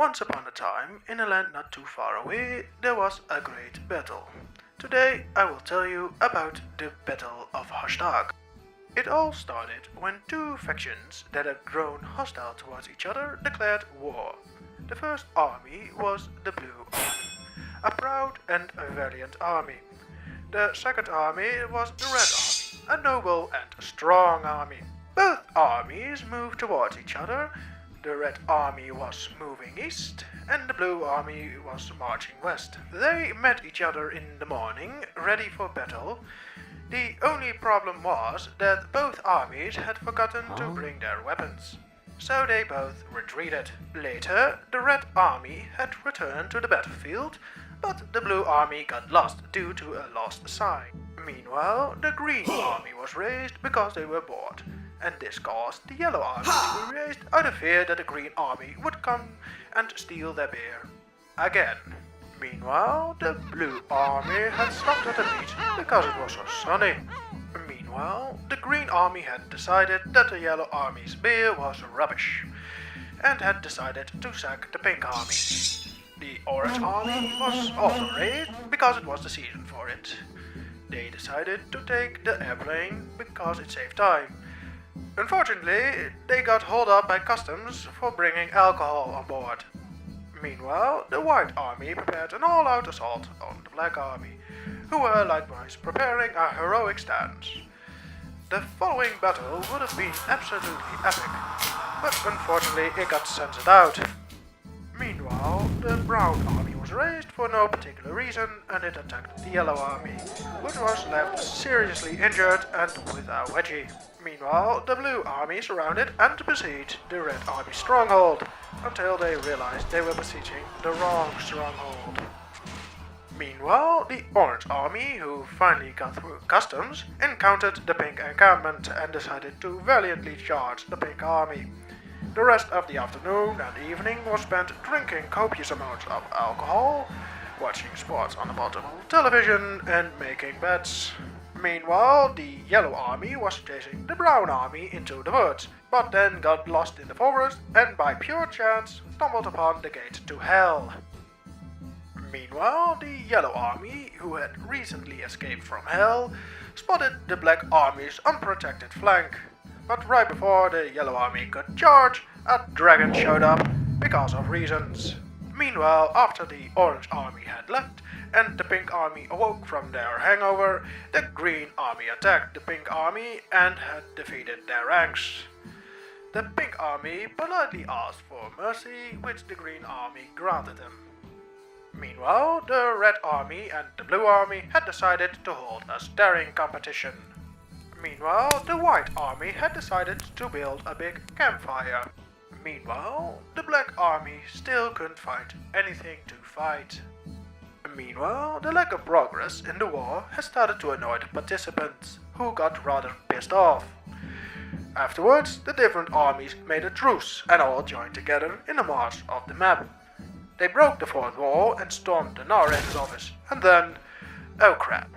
Once upon a time, in a land not too far away, there was a great battle. Today I will tell you about the Battle of Hashtage. It all started when two factions that had grown hostile towards each other declared war. The first army was the Blue Army, a proud and valiant army. The second army was the Red Army, a noble and strong army. Both armies moved towards each other. The Red Army was moving east, and the Blue Army was marching west. They met each other in the morning, ready for battle. The only problem was that both armies had forgotten to bring their weapons. So they both retreated. Later, the Red Army had returned to the battlefield, but the Blue Army got lost due to a lost sign. Meanwhile, the Green Army was raised because they were bored, and this caused the Yellow Army to be raised out of fear that the Green Army would come and steal their beer. Again. Meanwhile, the Blue Army had stopped at the beach because it was so sunny. Meanwhile, the Green Army had decided that the Yellow Army's beer was rubbish, and had decided to sack the Pink Army. The Orange Army was also raised because it was the season for it. They decided to take the airplane because it saved time. Unfortunately, they got hauled up by customs for bringing alcohol on board. Meanwhile, the White Army prepared an all-out assault on the Black Army, who were likewise preparing a heroic stand. The following battle would have been absolutely epic, but unfortunately it got censored out. Meanwhile, the Brown Army was raised for no particular reason, and it attacked the Yellow Army, which was left seriously injured and with a wedgie. Meanwhile, the Blue Army surrounded and besieged the Red Army stronghold, until they realized they were besieging the wrong stronghold. Meanwhile, the Orange Army, who finally got through customs, encountered the Pink encampment and decided to valiantly charge the Pink Army. The rest of the afternoon and evening was spent drinking copious amounts of alcohol, watching sports on the portable television, and making bets. Meanwhile, the Yellow Army was chasing the Brown Army into the woods, but then got lost in the forest and by pure chance stumbled upon the gate to hell. Meanwhile, the Yellow Army, who had recently escaped from hell, spotted the Black Army's unprotected flank. But right before the Yellow Army could charge, a dragon showed up because of reasons. Meanwhile, after the Orange Army had left and the Pink Army awoke from their hangover, the Green Army attacked the Pink Army and had defeated their ranks. The Pink Army politely asked for mercy, which the Green Army granted them. Meanwhile, the Red Army and the Blue Army had decided to hold a staring competition. Meanwhile, the White Army had decided to build a big campfire. Meanwhile, the Black Army still couldn't find anything to fight. Meanwhile, the lack of progress in the war has started to annoy the participants, who got rather pissed off. Afterwards, the different armies made a truce and all joined together in a march of the map. They broke the fourth wall and stormed the narrator's office, and then, oh crap.